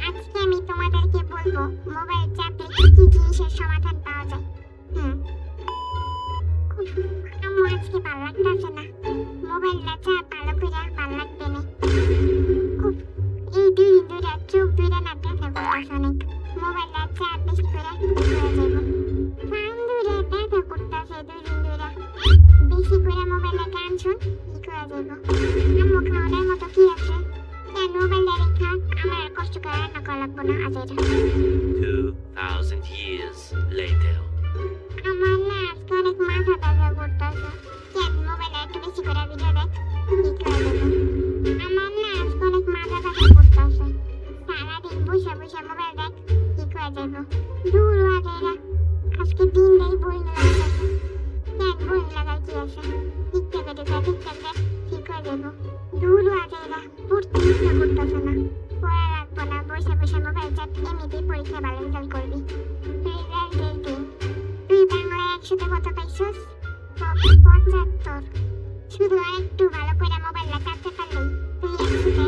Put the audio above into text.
আজকে আমি তোমাদেরকে বলবো মোবাইল চাপলে কি কি জিনিসের সমাধান পাওয়া যায়। আম্মু আজকে ভালো লাগতেছে না, মোবাইলটা চাপ ভালো করে ভালো লাগবে না। এই দুই দিন ধরে চোখ দুইটা না ব্যথা করতেছে অনেক, মোবাইলটা চাপ বেশি করে যাবো। কান ধরে ব্যথা করতেছে দুই দিন ধরে, বেশি করে মোবাইলে গান শুন ঠিক হয়ে যাবো। আম্মু খাওয়ানোর মতো কি আছে? কেন মোবাইলটা রেখা আমার আর কষ্ট করে রান্না করা লাগবো না আজের। 2000 years later. আমার না আজকে অনেক মাথা ব্যথা করতেছে, কেন মোবাইলে একটু বেশি করে ভিডিও দেখ ঠিক হয়ে যাবো। আমার না আজকে অনেক মাথা ব্যথা করতেছে, সারাদিন বসে বসে মোবাইল দেখ ঠিক হয়ে যাবো। দূর আজেরা আজকে দিন দেই বই লাগাইছে, কেন বই লাগাই কি আছে? টিকটকে ঢুকে টিকটক দেখ ঠিক হয়ে যাবো। দূর আজেরা পড়তে ইচ্ছা করতেছে না, পড়া লাগবো না, বসে বসে মোবাইল চাপ, এমনিতেই পরীক্ষা ভালো রেজাল্ট করবি। রেজাল্টের দিন তুই বাংলায় 100তে কত পাইছস? 75। শুধু আর একটু ভালো করে মোবাইলটা চাপতে পারলেই তুই 100তে